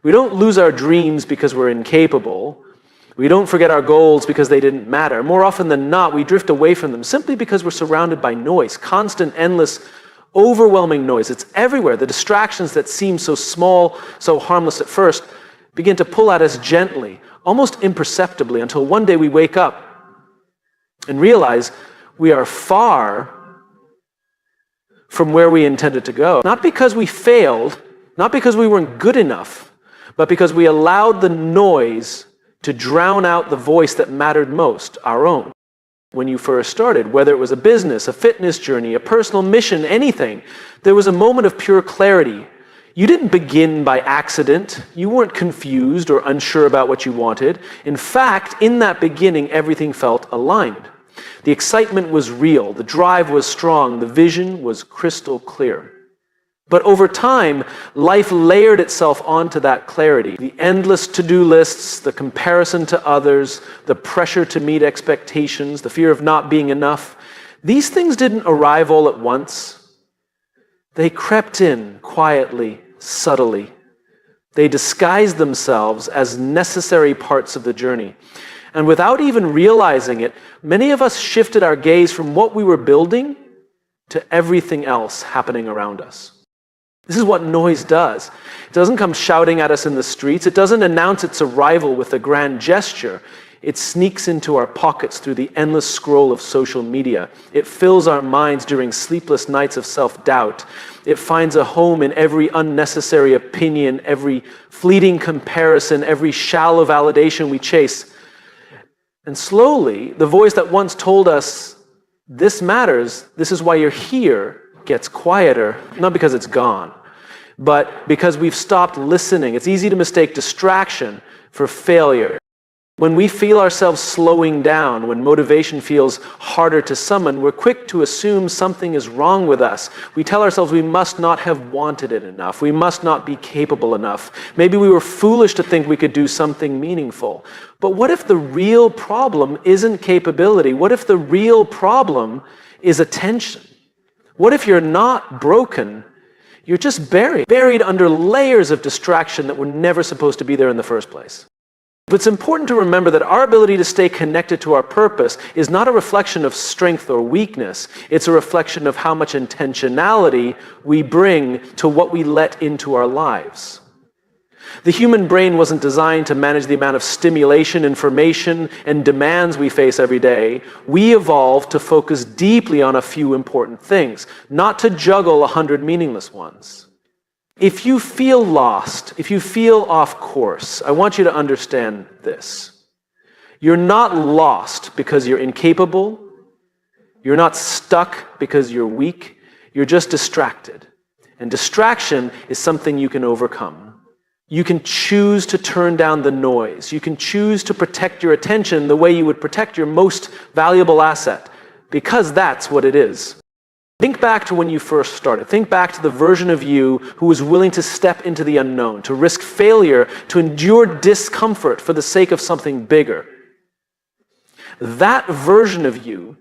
We don't lose our dreams because we're incapable. We don't forget our goals because they didn't matter. More often than not, we drift away from them simply because we're surrounded by noise, constant, endless, overwhelming noise. It's everywhere. The distractions that seem so small, so harmless at first, begin to pull at us gently, almost imperceptibly, until one day we wake up and realize we are far from where we intended to go. Not because we failed, not because we weren't good enough, but because we allowed the noise to drown out the voice that mattered most, our own. When you first started, whether it was a business, a fitness journey, a personal mission, anything, there was a moment of pure clarity. You didn't begin by accident. You weren't confused or unsure about what you wanted. In fact, in that beginning, everything felt aligned. The excitement was real, the drive was strong, the vision was crystal clear. But over time, life layered itself onto that clarity. The endless to-do lists, the comparison to others, the pressure to meet expectations, the fear of not being enough. These things didn't arrive all at once. They crept in quietly, subtly. They disguised themselves as necessary parts of the journey. And without even realizing it, many of us shifted our gaze from what we were building to everything else happening around us. This is what noise does. It doesn't come shouting at us in the streets. It doesn't announce its arrival with a grand gesture. It sneaks into our pockets through the endless scroll of social media. It fills our minds during sleepless nights of self-doubt. It finds a home in every unnecessary opinion, every fleeting comparison, every shallow validation we chase. And slowly, the voice that once told us, "This matters, this is why you're here," gets quieter, not because it's gone, but because we've stopped listening. It's easy to mistake distraction for failure. When we feel ourselves slowing down, when motivation feels harder to summon, we're quick to assume something is wrong with us. We tell ourselves we must not have wanted it enough. We must not be capable enough. Maybe we were foolish to think we could do something meaningful. But what if the real problem isn't capability? What if the real problem is attention? What if you're not broken? You're just buried under layers of distraction that were never supposed to be there in the first place. But it's important to remember that our ability to stay connected to our purpose is not a reflection of strength or weakness. It's a reflection of how much intentionality we bring to what we let into our lives. The human brain wasn't designed to manage the amount of stimulation, information, and demands we face every day. We evolved to focus deeply on a few important things, not to juggle 100 meaningless ones. If you feel lost, if you feel off course, I want you to understand this. You're not lost because you're incapable. You're not stuck because you're weak. You're just distracted. And distraction is something you can overcome. You can choose to turn down the noise. You can choose to protect your attention the way you would protect your most valuable asset, because that's what it is. Think back to when you first started. Think back to the version of you who was willing to step into the unknown, to risk failure, to endure discomfort for the sake of something bigger. That version of you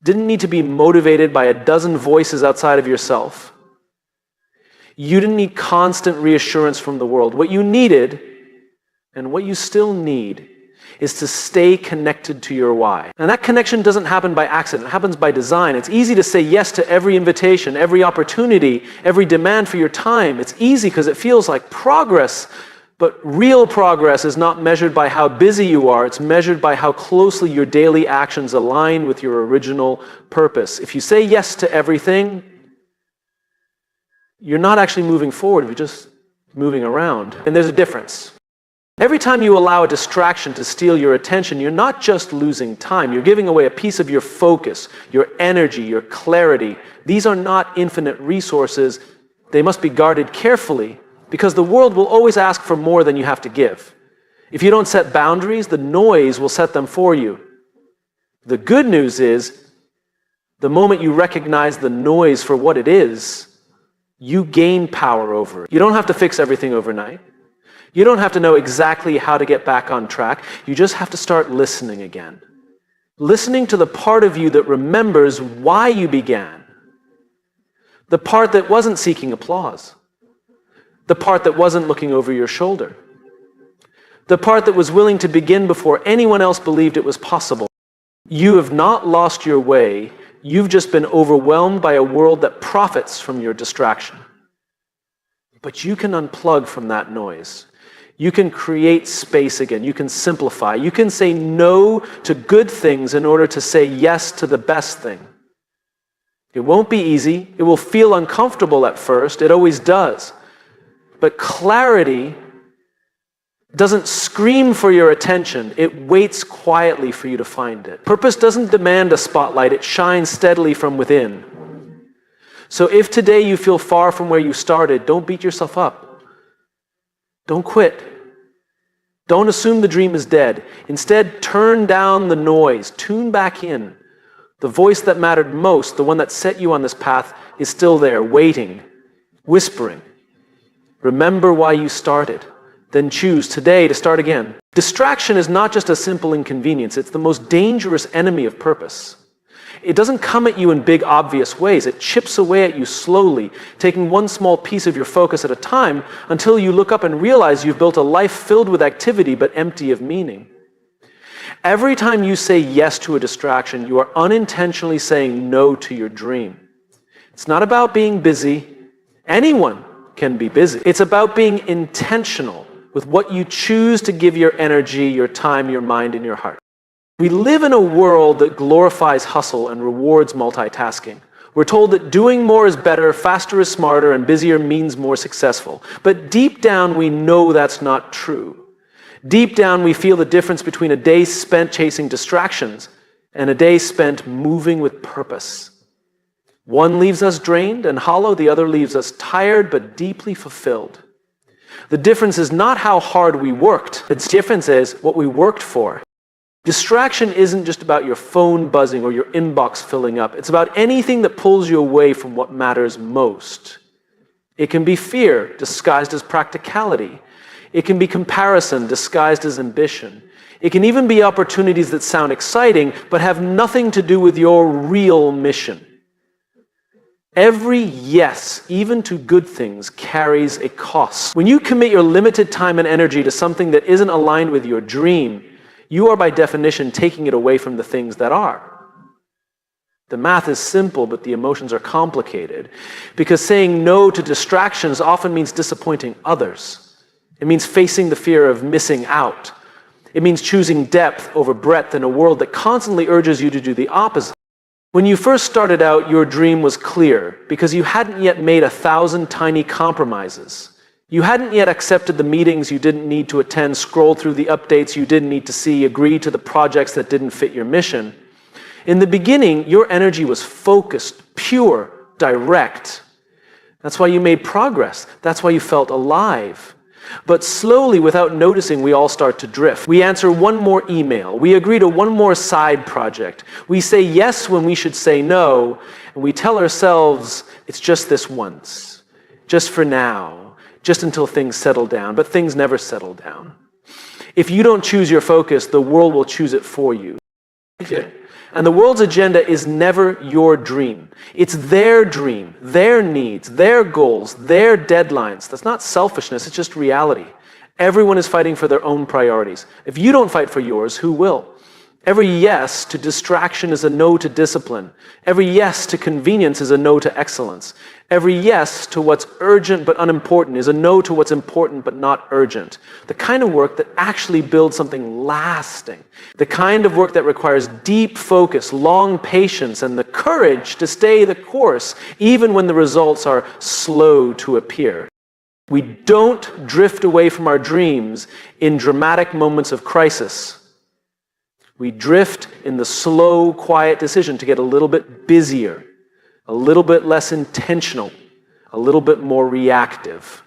didn't need to be motivated by a dozen voices outside of yourself. You didn't need constant reassurance from the world. What you needed, and what you still need, is to stay connected to your why. And that connection doesn't happen by accident. It happens by design. It's easy to say yes to every invitation, every opportunity, every demand for your time. It's easy because it feels like progress. But real progress is not measured by how busy you are. It's measured by how closely your daily actions align with your original purpose. If you say yes to everything, you're not actually moving forward, you're just moving around. And there's a difference. Every time you allow a distraction to steal your attention, you're not just losing time, you're giving away a piece of your focus, your energy, your clarity. These are not infinite resources. They must be guarded carefully, because the world will always ask for more than you have to give. If you don't set boundaries, the noise will set them for you. The good news is, the moment you recognize the noise for what it is, you gain power over it. You don't have to fix everything overnight. You don't have to know exactly how to get back on track. You just have to start listening again. Listening to the part of you that remembers why you began. The part that wasn't seeking applause. The part that wasn't looking over your shoulder. The part that was willing to begin before anyone else believed it was possible. You have not lost your way. You've just been overwhelmed by a world that profits from your distraction. But you can unplug from that noise. You can create space again. You can simplify. You can say no to good things in order to say yes to the best thing. It won't be easy. It will feel uncomfortable at first. It always does. But clarity doesn't scream for your attention. It waits quietly for you to find it. Purpose doesn't demand a spotlight. It shines steadily from within. So if today you feel far from where you started, don't beat yourself up. Don't quit. Don't assume the dream is dead. Instead, turn down the noise. Tune back in. The voice that mattered most, the one that set you on this path, is still there, waiting, whispering. Remember why you started. Then choose today to start again. Distraction is not just a simple inconvenience. It's the most dangerous enemy of purpose. It doesn't come at you in big, obvious ways. It chips away at you slowly, taking one small piece of your focus at a time until you look up and realize you've built a life filled with activity but empty of meaning. Every time you say yes to a distraction, you are unintentionally saying no to your dream. It's not about being busy. Anyone can be busy. It's about being intentional with what you choose to give your energy, your time, your mind, and your heart. We live in a world that glorifies hustle and rewards multitasking. We're told that doing more is better, faster is smarter, and busier means more successful. But deep down, we know that's not true. Deep down, we feel the difference between a day spent chasing distractions and a day spent moving with purpose. One leaves us drained and hollow, the other leaves us tired but deeply fulfilled. The difference is not how hard we worked. The difference is what we worked for. Distraction isn't just about your phone buzzing or your inbox filling up. It's about anything that pulls you away from what matters most. It can be fear disguised as practicality. It can be comparison disguised as ambition. It can even be opportunities that sound exciting but have nothing to do with your real mission. Every yes, even to good things, carries a cost. When you commit your limited time and energy to something that isn't aligned with your dream, you are by definition taking it away from the things that are. The math is simple, but the emotions are complicated. Because saying no to distractions often means disappointing others. It means facing the fear of missing out. It means choosing depth over breadth in a world that constantly urges you to do the opposite. When you first started out, your dream was clear because you hadn't yet made 1,000 tiny compromises. You hadn't yet accepted the meetings you didn't need to attend, scrolled through the updates you didn't need to see, agreed to the projects that didn't fit your mission. In the beginning, your energy was focused, pure, direct. That's why you made progress. That's why you felt alive. But slowly, without noticing, we all start to drift. We answer one more email. We agree to one more side project. We say yes when we should say no. And we tell ourselves, it's just this once. Just for now. Just until things settle down. But things never settle down. If you don't choose your focus, the world will choose it for you. And the world's agenda is never your dream. It's their dream, their needs, their goals, their deadlines. That's not selfishness, it's just reality. Everyone is fighting for their own priorities. If you don't fight for yours, who will? Every yes to distraction is a no to discipline. Every yes to convenience is a no to excellence. Every yes to what's urgent but unimportant is a no to what's important but not urgent. The kind of work that actually builds something lasting. The kind of work that requires deep focus, long patience, and the courage to stay the course, even when the results are slow to appear. We don't drift away from our dreams in dramatic moments of crisis. We drift in the slow, quiet decision to get a little bit busier, a little bit less intentional, a little bit more reactive.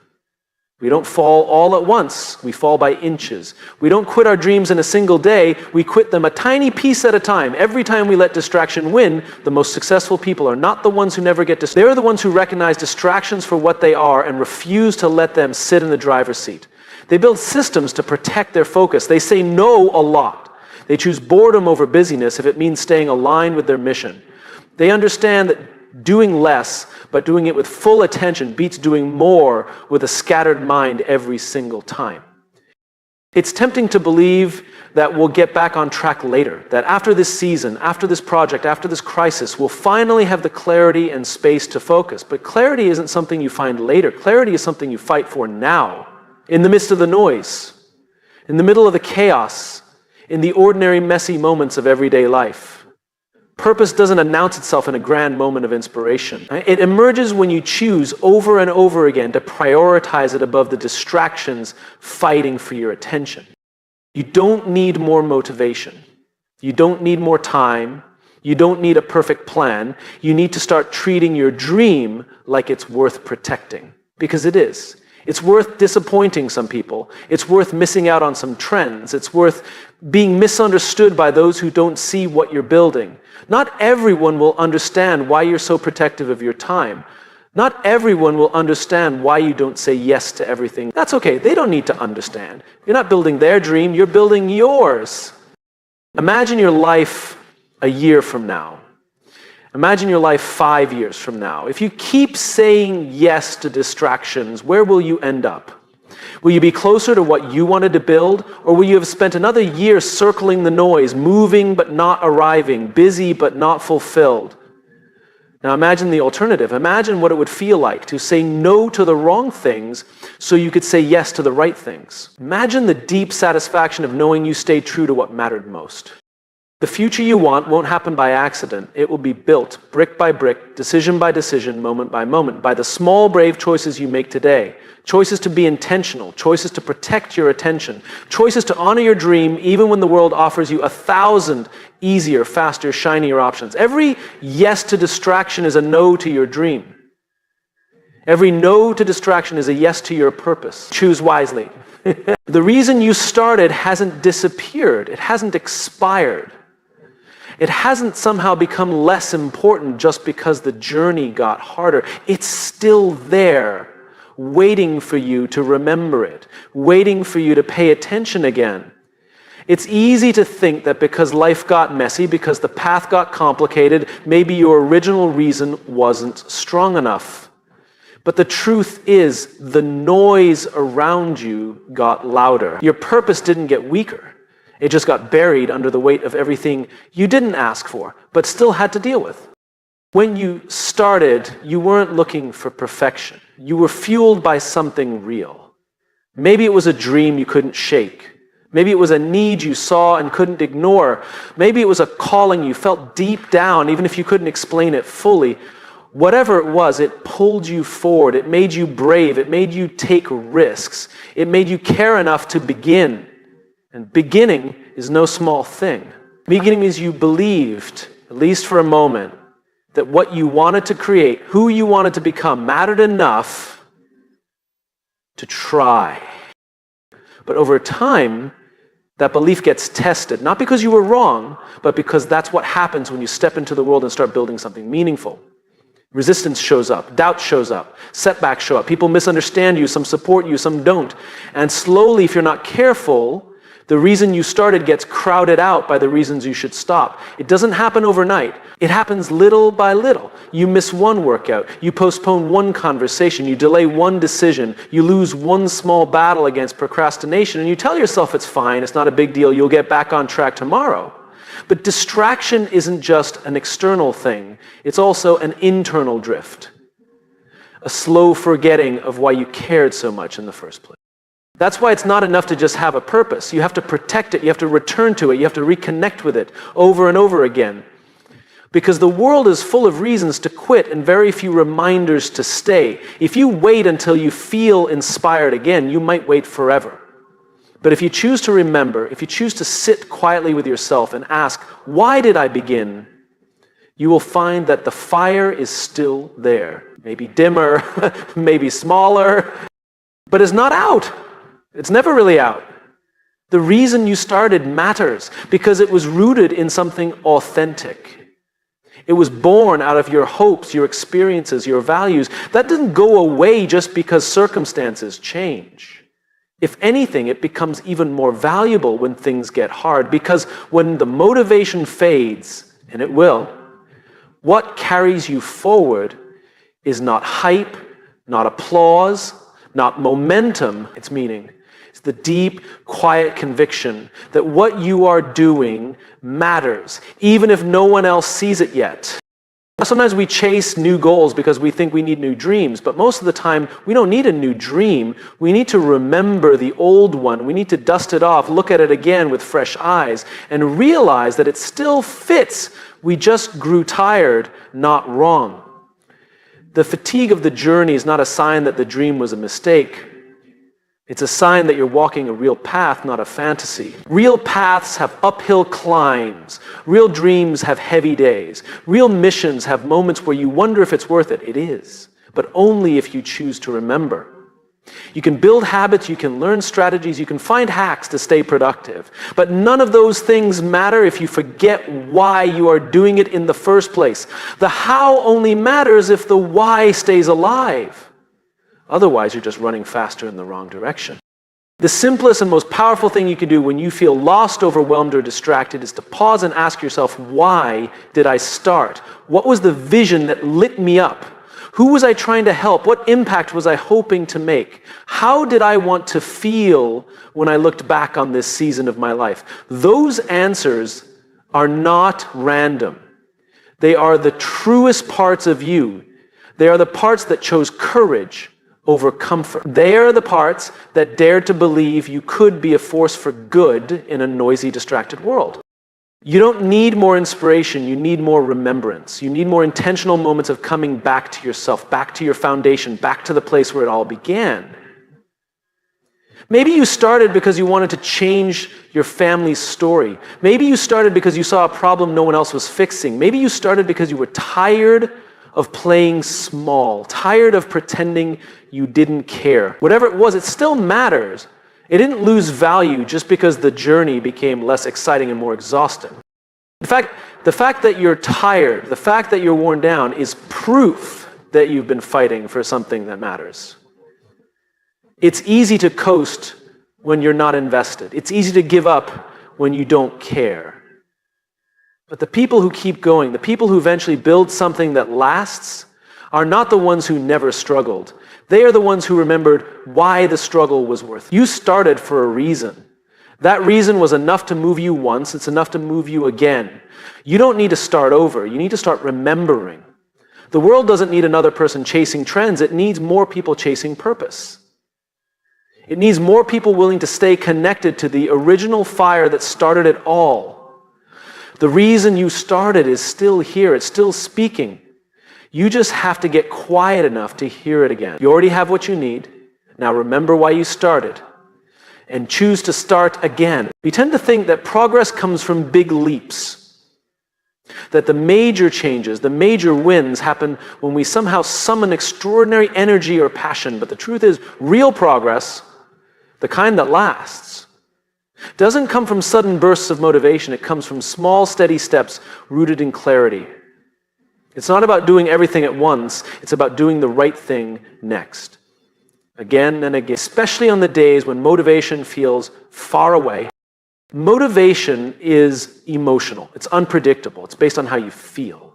We don't fall all at once. We fall by inches. We don't quit our dreams in a single day. We quit them a tiny piece at a time. Every time we let distraction win, the most successful people are not the ones who never get distracted. They're the ones who recognize distractions for what they are and refuse to let them sit in the driver's seat. They build systems to protect their focus. They say no a lot. They choose boredom over busyness if it means staying aligned with their mission. They understand that Doing less, but doing it with full attention, beats doing more with a scattered mind every single time. It's tempting to believe that we'll get back on track later, that after this season, after this project, after this crisis, we'll finally have the clarity and space to focus. But clarity isn't something you find later. Clarity is something you fight for now, in the midst of the noise, in the middle of the chaos, in the ordinary, messy moments of everyday life. Purpose doesn't announce itself in a grand moment of inspiration. It emerges when you choose over and over again to prioritize it above the distractions fighting for your attention. You don't need more motivation. You don't need more time. You don't need a perfect plan. You need to start treating your dream like it's worth protecting. Because it is. It's worth disappointing some people. It's worth missing out on some trends. It's worth being misunderstood by those who don't see what you're building. Not everyone will understand why you're so protective of your time. Not everyone will understand why you don't say yes to everything. That's okay. They don't need to understand. You're not building their dream. You're building yours. Imagine your life a year from now. Imagine your life 5 years from now. If you keep saying yes to distractions, where will you end up? Will you be closer to what you wanted to build, or will you have spent another year circling the noise, moving but not arriving, busy but not fulfilled? Now imagine the alternative. Imagine what it would feel like to say no to the wrong things so you could say yes to the right things. Imagine the deep satisfaction of knowing you stayed true to what mattered most. The future you want won't happen by accident. It will be built brick by brick, decision by decision, moment by moment, by the small, brave choices you make today. Choices to be intentional, choices to protect your attention, choices to honor your dream even when the world offers you 1,000 easier, faster, shinier options. Every yes to distraction is a no to your dream. Every no to distraction is a yes to your purpose. Choose wisely. The reason you started hasn't disappeared. It hasn't expired. It hasn't somehow become less important just because the journey got harder. It's still there, waiting for you to remember it, waiting for you to pay attention again. It's easy to think that because life got messy, because the path got complicated, maybe your original reason wasn't strong enough. But the truth is, the noise around you got louder. Your purpose didn't get weaker. It just got buried under the weight of everything you didn't ask for, but still had to deal with. When you started, you weren't looking for perfection. You were fueled by something real. Maybe it was a dream you couldn't shake. Maybe it was a need you saw and couldn't ignore. Maybe it was a calling you felt deep down, even if you couldn't explain it fully. Whatever it was, it pulled you forward. It made you brave. It made you take risks. It made you care enough to begin. And beginning is no small thing. Beginning means you believed, at least for a moment, that what you wanted to create, who you wanted to become, mattered enough to try. But over time, that belief gets tested, not because you were wrong, but because that's what happens when you step into the world and start building something meaningful. Resistance shows up, doubt shows up, setbacks show up. People misunderstand you, some support you, some don't. And slowly, if you're not careful, the reason you started gets crowded out by the reasons you should stop. It doesn't happen overnight. It happens little by little. You miss one workout. You postpone one conversation. You delay one decision. You lose one small battle against procrastination. And you tell yourself it's fine, it's not a big deal, you'll get back on track tomorrow. But distraction isn't just an external thing. It's also an internal drift. A slow forgetting of why you cared so much in the first place. That's why it's not enough to just have a purpose. You have to protect it. You have to return to it. You have to reconnect with it over and over again. Because the world is full of reasons to quit and very few reminders to stay. If you wait until you feel inspired again, you might wait forever. But if you choose to remember, if you choose to sit quietly with yourself and ask, why did I begin? You will find that the fire is still there. Maybe dimmer, maybe smaller, but it's not out. It's never really out. The reason you started matters because it was rooted in something authentic. It was born out of your hopes, your experiences, your values. That didn't go away just because circumstances change. If anything, it becomes even more valuable when things get hard because when the motivation fades, and it will, What carries you forward is not hype, not applause, not momentum, it's meaning. It's the deep, quiet conviction that what you are doing matters, even if no one else sees it yet. Sometimes we chase new goals because we think we need new dreams, but most of the time we don't need a new dream. We need to remember the old one. We need to dust it off, look at it again with fresh eyes, and realize that it still fits. We just grew tired, not wrong. The fatigue of the journey is not a sign that the dream was a mistake. It's a sign that you're walking a real path, not a fantasy. Real paths have uphill climbs. Real dreams have heavy days. Real missions have moments where you wonder if it's worth it. It is, but only if you choose to remember. You can build habits, you can learn strategies, you can find hacks to stay productive. But none of those things matter if you forget why you are doing it in the first place. The how only matters if the why stays alive. Otherwise, you're just running faster in the wrong direction. The simplest and most powerful thing you can do when you feel lost, overwhelmed, or distracted is to pause and ask yourself, why did I start? What was the vision that lit me up? Who was I trying to help? What impact was I hoping to make? How did I want to feel when I looked back on this season of my life? Those answers are not random. They are the truest parts of you. They are the parts that chose courage over comfort. They are the parts that dared to believe you could be a force for good in a noisy, distracted world. You don't need more inspiration, you need more remembrance. You need more intentional moments of coming back to yourself, back to your foundation, back to the place where it all began. Maybe you started because you wanted to change your family's story. Maybe you started because you saw a problem no one else was fixing. Maybe you started because you were tired of playing small, tired of pretending you didn't care. Whatever it was, it still matters. It didn't lose value just because the journey became less exciting and more exhausting. In fact, the fact that you're tired, the fact that you're worn down is proof that you've been fighting for something that matters. It's easy to coast when you're not invested. It's easy to give up when you don't care. But the people who keep going, the people who eventually build something that lasts, are not the ones who never struggled. They are the ones who remembered why the struggle was worth it. You started for a reason. That reason was enough to move you once, it's enough to move you again. You don't need to start over, you need to start remembering. The world doesn't need another person chasing trends, it needs more people chasing purpose. It needs more people willing to stay connected to the original fire that started it all. The reason you started is still here, it's still speaking. You just have to get quiet enough to hear it again. You already have what you need. Now remember why you started and choose to start again. We tend to think that progress comes from big leaps, that the major changes, the major wins happen when we somehow summon extraordinary energy or passion. But the truth is, real progress, the kind that lasts, doesn't come from sudden bursts of motivation. It comes from small, steady steps rooted in clarity. It's not about doing everything at once. It's about doing the right thing next. Again and again, especially on the days when motivation feels far away. Motivation is emotional. It's unpredictable. It's based on how you feel.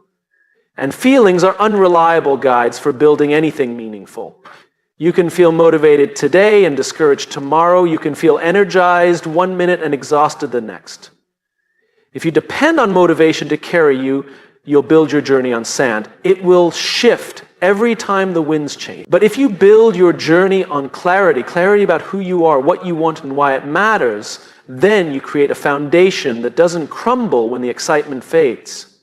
And feelings are unreliable guides for building anything meaningful. You can feel motivated today and discouraged tomorrow. You can feel energized one minute and exhausted the next. If you depend on motivation to carry you, you'll build your journey on sand. It will shift every time the winds change. But if you build your journey on clarity about who you are, what you want, and why it matters, then you create a foundation that doesn't crumble when the excitement fades.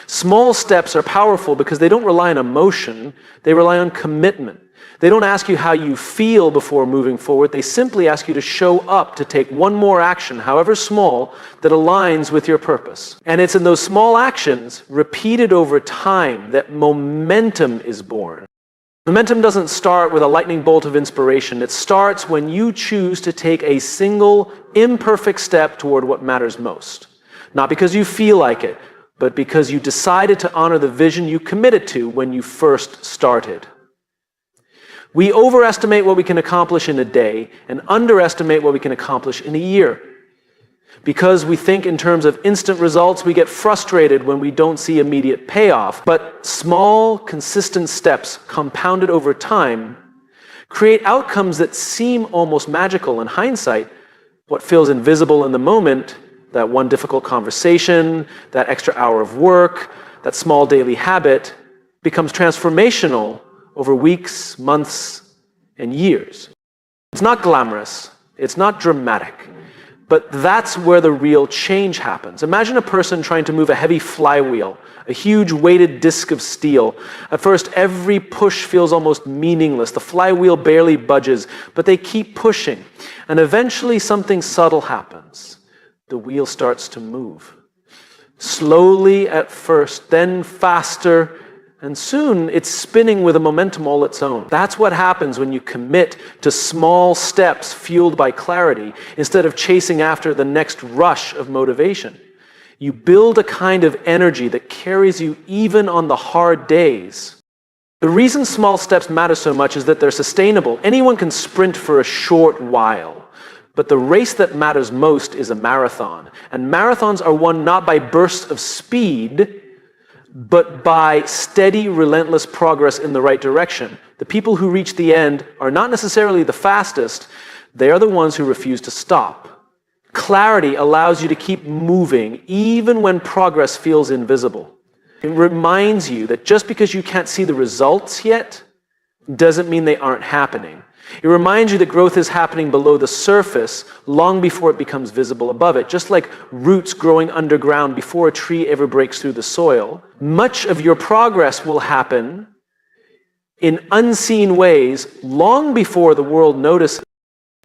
Small steps are powerful because they don't rely on emotion, they rely on commitment. They don't ask you how you feel before moving forward. They simply ask you to show up, to take one more action, however small, that aligns with your purpose. And it's in those small actions, repeated over time, that momentum is born. Momentum doesn't start with a lightning bolt of inspiration. It starts when you choose to take a single, imperfect step toward what matters most. Not because you feel like it, but because you decided to honor the vision you committed to when you first started. We overestimate what we can accomplish in a day and underestimate what we can accomplish in a year. Because we think in terms of instant results, we get frustrated when we don't see immediate payoff. But small, consistent steps compounded over time create outcomes that seem almost magical in hindsight. What feels invisible in the moment, that one difficult conversation, that extra hour of work, that small daily habit, becomes transformational over weeks, months, and years. It's not glamorous, it's not dramatic, but that's where the real change happens. Imagine a person trying to move a heavy flywheel, a huge weighted disc of steel. At first, every push feels almost meaningless. The flywheel barely budges, but they keep pushing. And eventually something subtle happens. The wheel starts to move. Slowly at first, then faster, and soon it's spinning with a momentum all its own. That's what happens when you commit to small steps fueled by clarity instead of chasing after the next rush of motivation. You build a kind of energy that carries you even on the hard days. The reason small steps matter so much is that they're sustainable. Anyone can sprint for a short while, but the race that matters most is a marathon. And marathons are won not by bursts of speed, but by steady, relentless progress in the right direction. The people who reach the end are not necessarily the fastest, they are the ones who refuse to stop. Clarity allows you to keep moving even when progress feels invisible. It reminds you that just because you can't see the results yet, doesn't mean they aren't happening. It reminds you that growth is happening below the surface long before it becomes visible above it. Just like roots growing underground before a tree ever breaks through the soil, much of your progress will happen in unseen ways long before the world notices.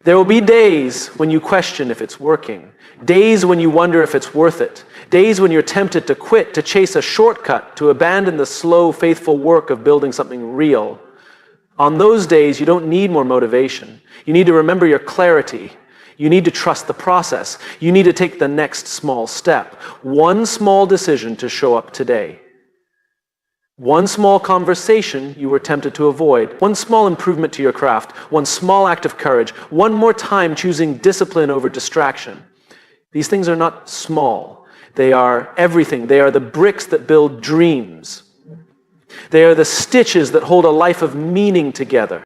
There will be days when you question if it's working, days when you wonder if it's worth it, days when you're tempted to quit, to chase a shortcut, to abandon the slow, faithful work of building something real. On those days, you don't need more motivation. You need to remember your clarity. You need to trust the process. You need to take the next small step. One small decision to show up today. One small conversation you were tempted to avoid. One small improvement to your craft. One small act of courage. One more time choosing discipline over distraction. These things are not small. They are everything. They are the bricks that build dreams. They are the stitches that hold a life of meaning together.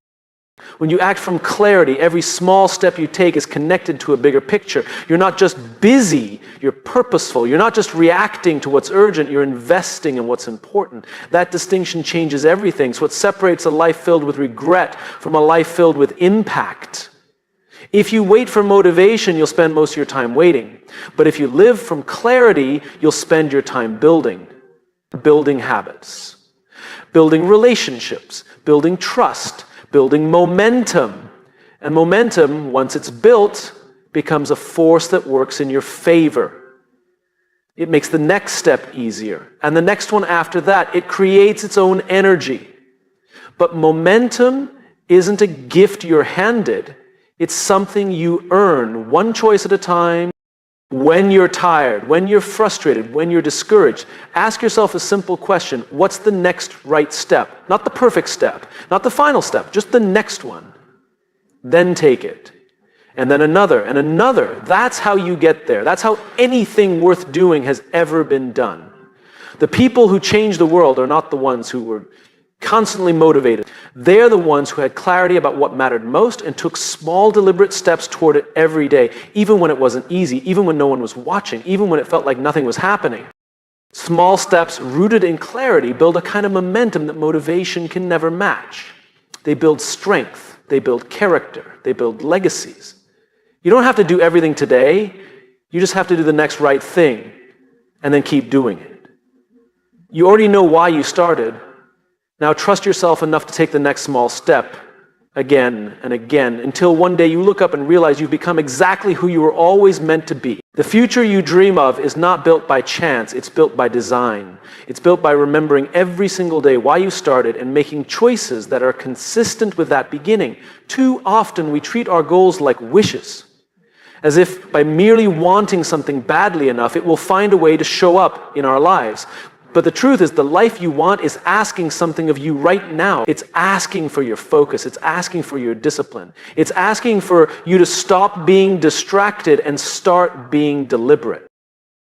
When you act from clarity, every small step you take is connected to a bigger picture. You're not just busy, you're purposeful. You're not just reacting to what's urgent, you're investing in what's important. That distinction changes everything. So it separates a life filled with regret from a life filled with impact. If you wait for motivation, you'll spend most of your time waiting. But if you live from clarity, you'll spend your time building habits. Building relationships, building trust, building momentum. And momentum, once it's built, becomes a force that works in your favor. It makes the next step easier. And the next one after that, it creates its own energy. But momentum isn't a gift you're handed. It's something you earn, one choice at a time. When you're tired, when you're frustrated, when you're discouraged, ask yourself a simple question. What's the next right step? Not the perfect step, not the final step, just the next one. Then take it. And then another and another. That's how you get there. That's how anything worth doing has ever been done. The people who change the world are not the ones who were constantly motivated. They're the ones who had clarity about what mattered most and took small, deliberate steps toward it every day, even when it wasn't easy, even when no one was watching, even when it felt like nothing was happening. Small steps rooted in clarity build a kind of momentum that motivation can never match. They build strength, they build character, they build legacies. You don't have to do everything today, you just have to do the next right thing and then keep doing it. You already know why you started. Now trust yourself enough to take the next small step again and again until one day you look up and realize you've become exactly who you were always meant to be. The future you dream of is not built by chance, it's built by design. It's built by remembering every single day why you started and making choices that are consistent with that beginning. Too often we treat our goals like wishes, as if by merely wanting something badly enough, it will find a way to show up in our lives. But the truth is, the life you want is asking something of you right now. It's asking for your focus. It's asking for your discipline. It's asking for you to stop being distracted and start being deliberate.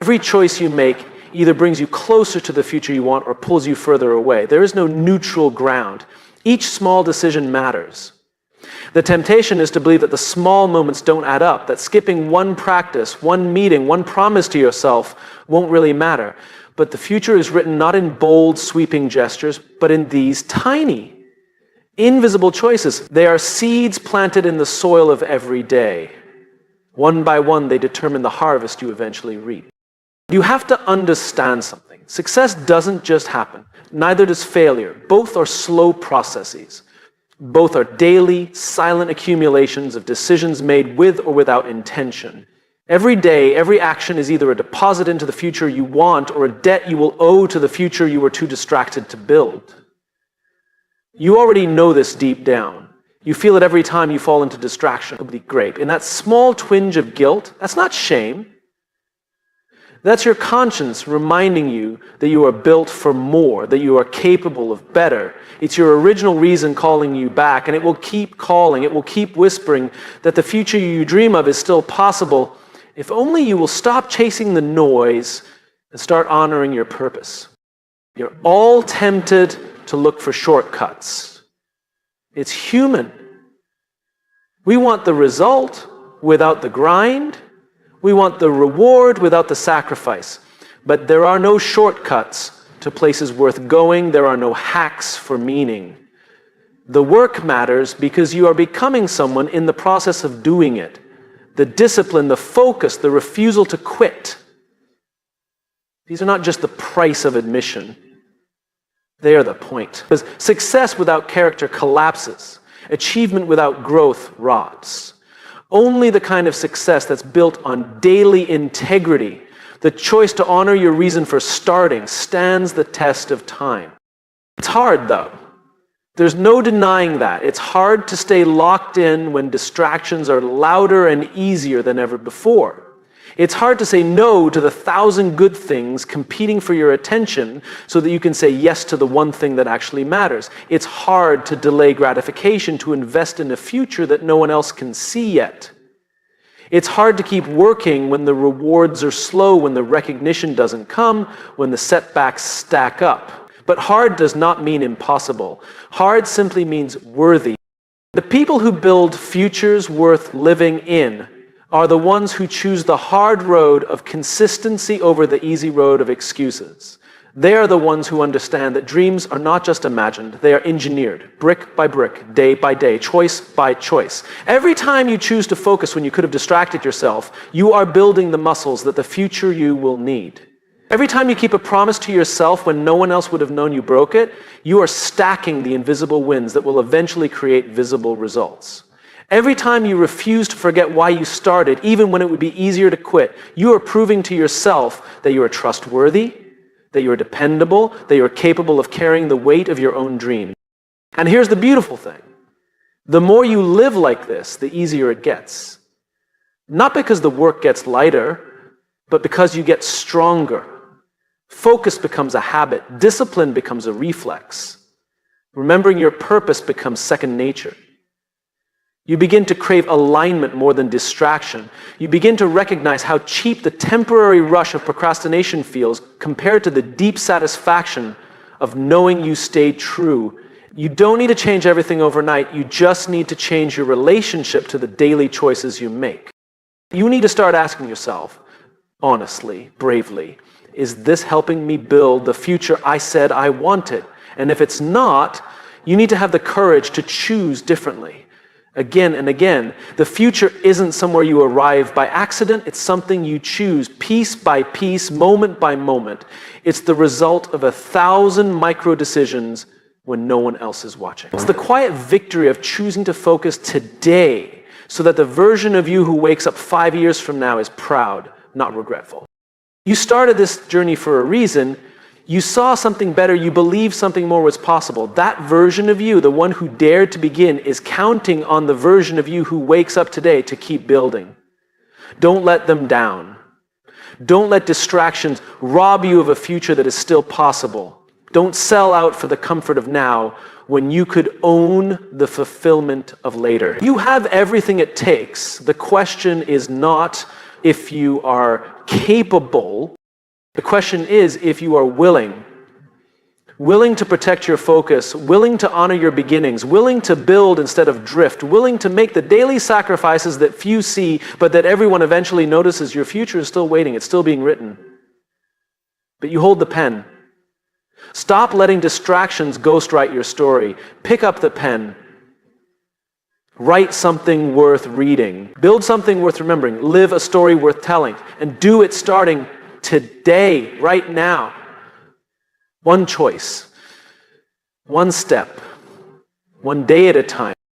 Every choice you make either brings you closer to the future you want or pulls you further away. There is no neutral ground. Each small decision matters. The temptation is to believe that the small moments don't add up, that skipping one practice, one meeting, one promise to yourself won't really matter. But the future is written not in bold, sweeping gestures, but in these tiny, invisible choices. They are seeds planted in the soil of every day. One by one, they determine the harvest you eventually reap. You have to understand something. Success doesn't just happen. Neither does failure. Both are slow processes. Both are daily, silent accumulations of decisions made with or without intention. Every day, every action is either a deposit into the future you want or a debt you will owe to the future you were too distracted to build. You already know this deep down. You feel it every time you fall into distraction. It'll be great. And that small twinge of guilt, that's not shame. That's your conscience reminding you that you are built for more, that you are capable of better. It's your original reason calling you back, and it will keep calling, it will keep whispering that the future you dream of is still possible if only you will stop chasing the noise and start honoring your purpose. You're all tempted to look for shortcuts. It's human. We want the result without the grind. We want the reward without the sacrifice. But there are no shortcuts to places worth going. There are no hacks for meaning. The work matters because you are becoming someone in the process of doing it. The discipline, the focus, the refusal to quit. These are not just the price of admission. They are the point. Because success without character collapses. Achievement without growth rots. Only the kind of success that's built on daily integrity, the choice to honor your reason for starting, stands the test of time. It's hard, though. There's no denying that. It's hard to stay locked in when distractions are louder and easier than ever before. It's hard to say no to the 1,000 good things competing for your attention so that you can say yes to the one thing that actually matters. It's hard to delay gratification to invest in a future that no one else can see yet. It's hard to keep working when the rewards are slow, when the recognition doesn't come, when the setbacks stack up. But hard does not mean impossible. Hard simply means worthy. The people who build futures worth living in are the ones who choose the hard road of consistency over the easy road of excuses. They are the ones who understand that dreams are not just imagined, they are engineered, brick by brick, day by day, choice by choice. Every time you choose to focus when you could have distracted yourself, you are building the muscles that the future you will need. Every time you keep a promise to yourself when no one else would have known you broke it, you are stacking the invisible wins that will eventually create visible results. Every time you refuse to forget why you started, even when it would be easier to quit, you are proving to yourself that you are trustworthy, that you are dependable, that you are capable of carrying the weight of your own dream. And here's the beautiful thing. The more you live like this, the easier it gets. Not because the work gets lighter, but because you get stronger. Focus becomes a habit. Discipline becomes a reflex. Remembering your purpose becomes second nature. You begin to crave alignment more than distraction. You begin to recognize how cheap the temporary rush of procrastination feels compared to the deep satisfaction of knowing you stayed true. You don't need to change everything overnight. You just need to change your relationship to the daily choices you make. You need to start asking yourself, honestly, bravely, is this helping me build the future I said I wanted? And if it's not, you need to have the courage to choose differently. Again and again, the future isn't somewhere you arrive by accident. It's something you choose piece by piece, moment by moment. It's the result of 1,000 micro decisions when no one else is watching. It's the quiet victory of choosing to focus today so that the version of you who wakes up 5 years from now is proud, not regretful. You started this journey for a reason. You saw something better. You believed something more was possible. That version of you, the one who dared to begin, is counting on the version of you who wakes up today to keep building. Don't let them down. Don't let distractions rob you of a future that is still possible. Don't sell out for the comfort of now when you could own the fulfillment of later. You have everything it takes. The question is not if you are capable. The question is if you are willing. Willing to protect your focus, willing to honor your beginnings, willing to build instead of drift, willing to make the daily sacrifices that few see, but that everyone eventually notices. Your future is still waiting, it's still being written. But you hold the pen. Stop letting distractions ghostwrite your story. Pick up the pen. Write something worth reading. Build something worth remembering. Live a story worth telling. And do it starting today, right now. One choice, one step, one day at a time.